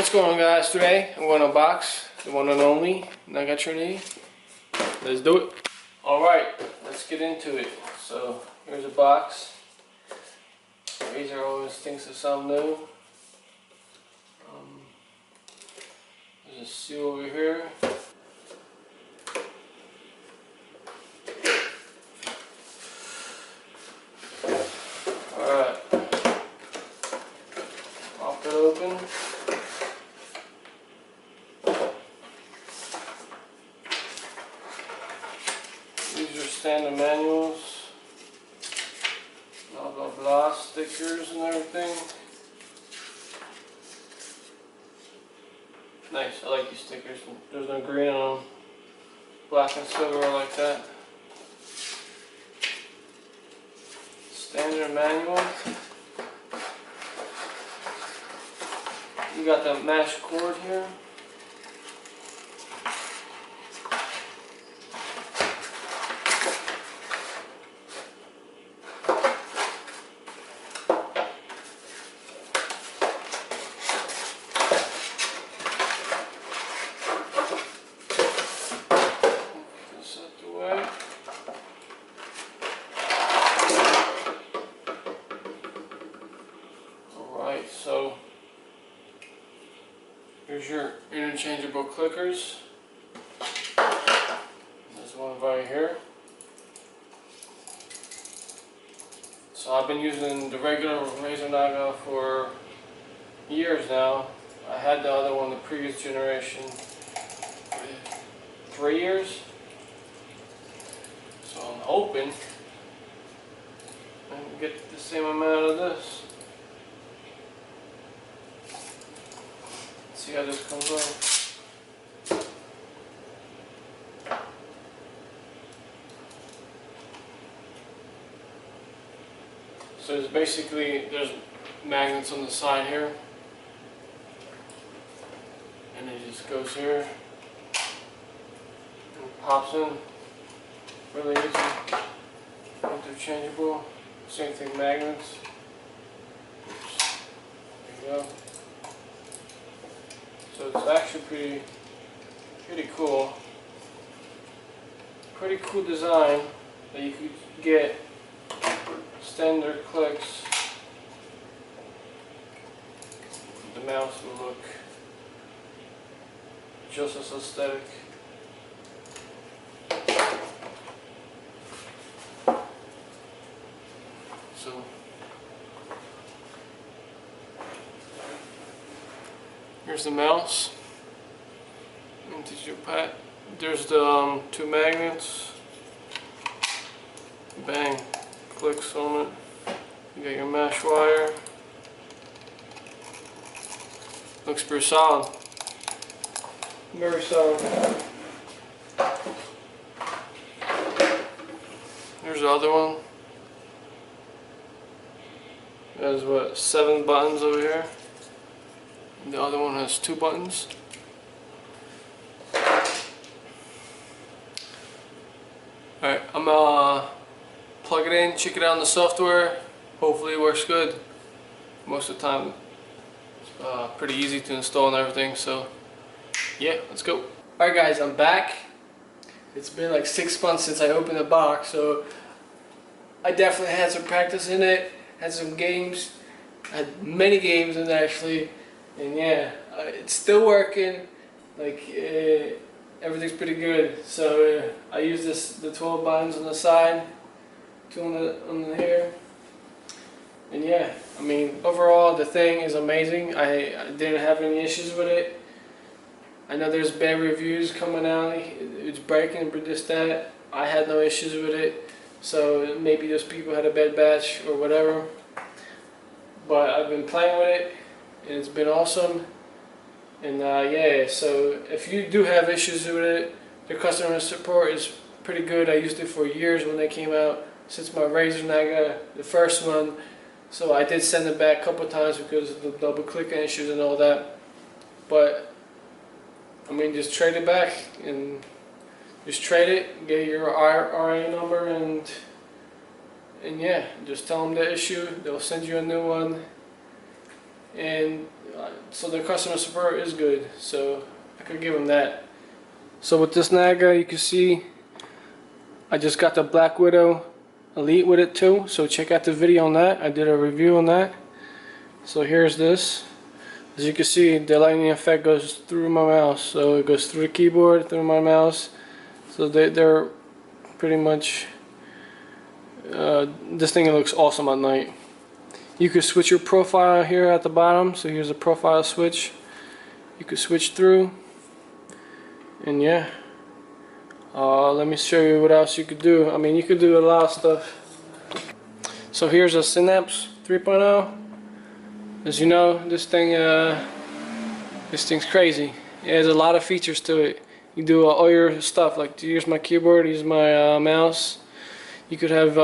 What's going on, guys? Today I'm going to unbox the one and only Naga Trinity. Let's do it. Alright, let's get into it. So here's a box. Razer always thinks of something new. There's a seal over here. Alright, pop it open. These are standard manuals, blah blah blah, stickers and everything. Nice, I like these stickers. There's no green on them. Black and silver, I like that. Standard manual. You got the mesh cord here. So here's your interchangeable clickers. There's one right here. So I've been using the regular Razer Naga for years now. I had the other one, the previous generation, 3 years. So I'm hoping I can get the same amount of this. See how this comes out. So it's basically, there's magnets on the side here, and it just goes here and pops in. Really easy, interchangeable. Same thing, magnets. There you go. So it's actually pretty cool. Pretty cool design that you could get standard clicks. The mouse will look just as aesthetic. So here's the mouse. There's the 2 magnets. Bang, clicks on it. You got your mesh wire. Looks pretty solid. Very solid. Here's the other one. There's what, 7 buttons over here. The other one has 2 buttons. Alright, I'm gonna plug it in, check it out on the software. Hopefully it works good. Most of the time it's pretty easy to install and everything, so yeah, let's go. Alright guys, I'm back. It's been like 6 months since I opened the box, so I definitely had some practice in it, had some games, had many games in it actually. And yeah, it's still working. Like everything's pretty good. So I use the 12 buttons on the side, 2 on the here. And yeah, I mean overall the thing is amazing. I didn't have any issues with it. I know there's bad reviews coming out. It's breaking, this, that. I had no issues with it. So maybe those people had a bad batch or whatever. But I've been playing with it. And it's been awesome. And yeah, so if you do have issues with it, the customer support is pretty good. I used it for years when they came out, since my Razer Naga, the first one. So I did send it back a couple of times because of the double clicking issues and all that. But I mean, just trade it back and just trade it, get your RA number, and yeah, just tell them the issue. They'll send you a new one. and so their customer support is good, so I could give them that. So with this Naga, you can see I just got the Black Widow Elite with it too, so check out the video on that. I did a review on that. So here's this. As you can see, the lightning effect goes through my mouse, so it goes through the keyboard, through my mouse. So they're pretty much, this thing looks awesome at night. You could switch your profile here at the bottom, so here's a profile switch. You could switch through, and yeah. Let me show you what else you could do. I mean, you could do a lot of stuff. So here's a Synapse 3.0. As you know, this thing's crazy. It has a lot of features to it. You do all your stuff, like here's my keyboard, here's my mouse. You could have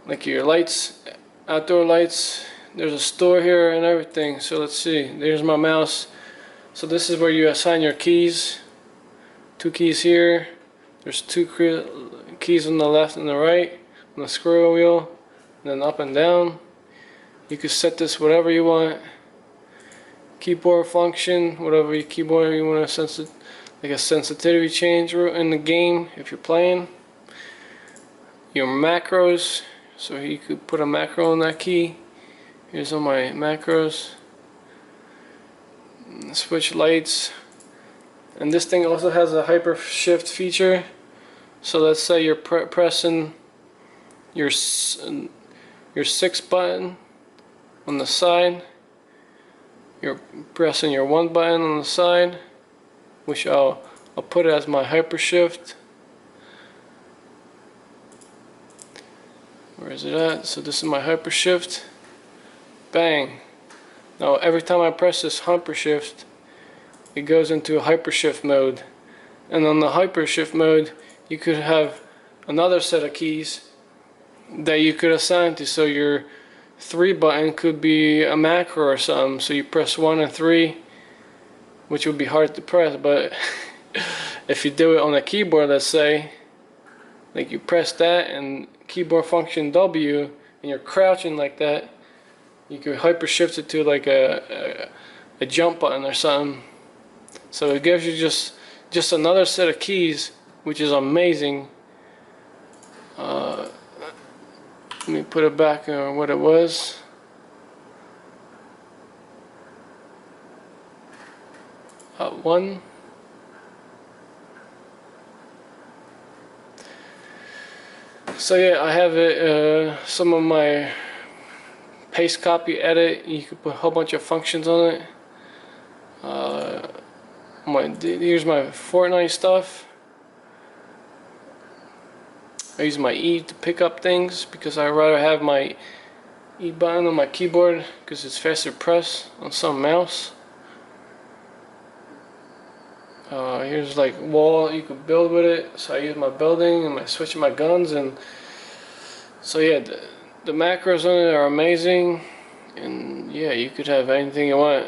like your lights, outdoor lights. There's a store here and everything. So let's see, there's my mouse. So this is where you assign your keys. 2 keys here. There's 2 keys on the left and the right on the scroll wheel, and then up and down. You can set this whatever you want. Keyboard function, whatever your keyboard you want to sense it, like a sensitivity change in the game if you're playing. Your macros, so you could put a macro on that key. Here's all my macros. Switch lights. And this thing also has a hyper shift feature. So let's say you're pressing your 6 button on the side. You're pressing your 1 button on the side, which I'll put it as my hyper shift. Where is it at? So this is my hyper shift. Bang. Now every time I press this hyper shift, it goes into a hyper shift mode. And on the hyper shift mode, you could have another set of keys that you could assign to. So your 3 button could be a macro or something. So you press 1 and 3, which would be hard to press, but if you do it on a keyboard, let's say, like you press that and keyboard function W, and you're crouching like that, you could hyper shift it to like a jump button or something. So it gives you just another set of keys, which is amazing. Let me put it back on what it was. One. So yeah, I have it. Some of my paste, copy, edit. You could put a whole bunch of functions on it. Here's my Fortnite stuff. I use my E to pick up things because I rather have my E button on my keyboard because it's faster to press on some mouse. Here's like wall you could build with it. So I use my building and my switching my guns, and so yeah, the macros on it are amazing, and yeah, you could have anything you want.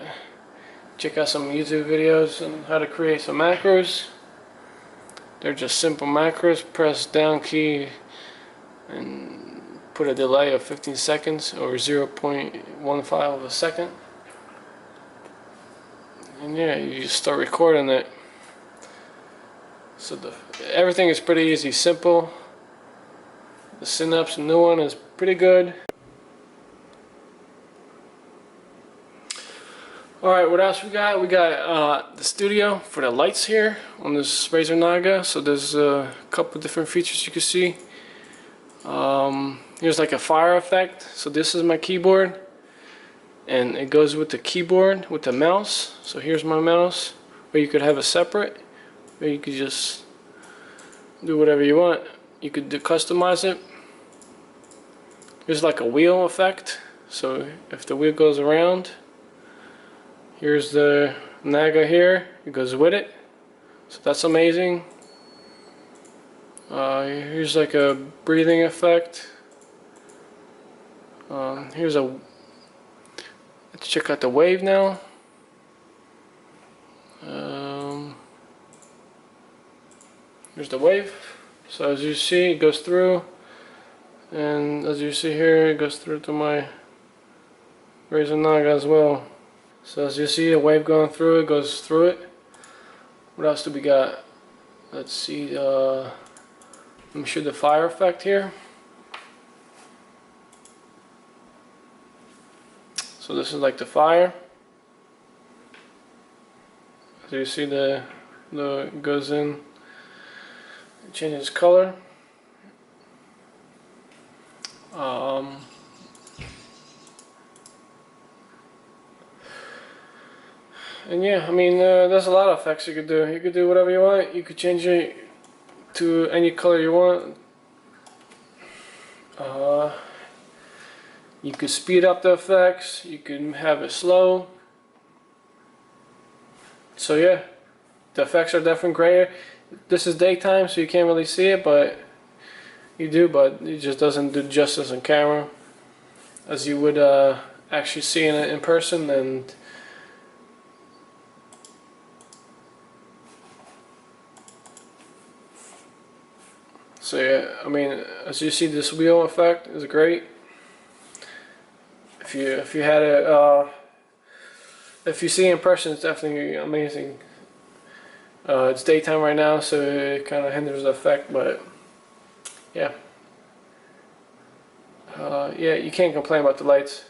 Check out some YouTube videos on how to create some macros. They're just simple macros. Press down key and put a delay of 15 seconds or 0.15 of a second. And yeah, you just start recording it. So everything is pretty easy, simple. The Synapse new one is pretty good. Alright, what else we got? We got the studio for the lights here on this Razer Naga. So there's a couple different features you can see. Here's like a fire effect. So this is my keyboard, and it goes with the keyboard with the mouse. So here's my mouse, or you could have a separate, or you could just do whatever you want. You could customize it. Here's like a wheel effect. So if the wheel goes around, here's the Naga here, it goes with it, so that's amazing. Here's like a breathing effect. Let's check out the wave now. Here's the wave. So as you see, it goes through, and as you see here, it goes through to my Razer Naga as well. So as you see, a wave going through it goes through it. What else do we got? Let's see. Let me show the fire effect here. So this is like the fire. So you see the it goes in, it changes color. And yeah, I mean, there's a lot of effects you could do. You could do whatever you want. You could change it to any color you want. You could speed up the effects. You can have it slow. So yeah, the effects are definitely great. This is daytime, so you can't really see it, but you do. But it just doesn't do justice on camera as you would actually seeing it in person. And so yeah, I mean, as you see, this wheel effect is great. If you had it, if you see it in person, it's definitely amazing. It's daytime right now, so it kind of hinders the effect, but yeah. Yeah, you can't complain about the lights.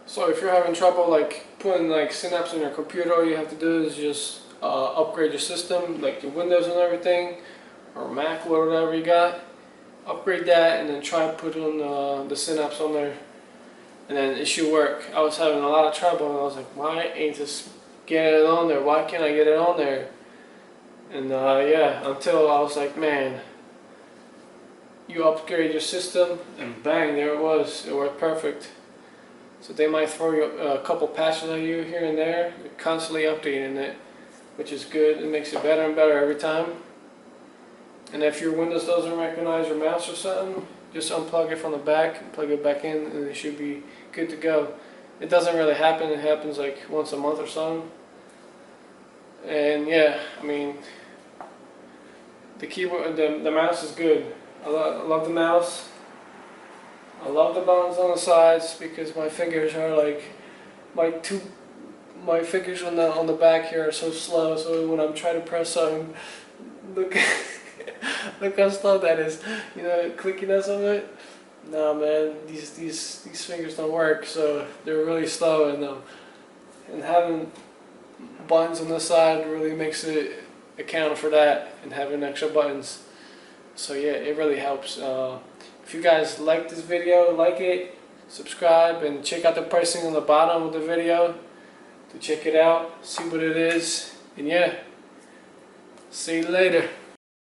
So if you're having trouble like putting like synapse on your computer, all you have to do is just upgrade your system, like your Windows and everything, or Mac or whatever you got. Upgrade that and then try putting the synapse on there, and then it should work. I was having a lot of trouble and I was like, why ain't this getting it on there? Why can't I get it on there? And yeah, until I was like, man, you upgrade your system and bang, there it was. It worked perfect. So they might throw you a couple patches at you here and there. They're constantly updating it, which is good. It makes it better and better every time. And if your Windows doesn't recognize your mouse or something, just unplug it from the back, plug it back in, and it should be good to go. It doesn't really happen. It happens like once a month or something. And yeah, I mean, the keyboard, the mouse is good. I love the mouse. I love the buttons on the sides because my fingers are like my fingers on the back here are so slow. So when I'm trying to press something, look look how slow that is. You know, clickiness of it. Nah, man, these fingers don't work. So they're really slow, and having buttons on the side really makes it account for that, and having extra buttons. So yeah, it really helps. If you guys like this video, like it, subscribe, and check out the pricing on the bottom of the video to check it out, see what it is, and yeah, see you later.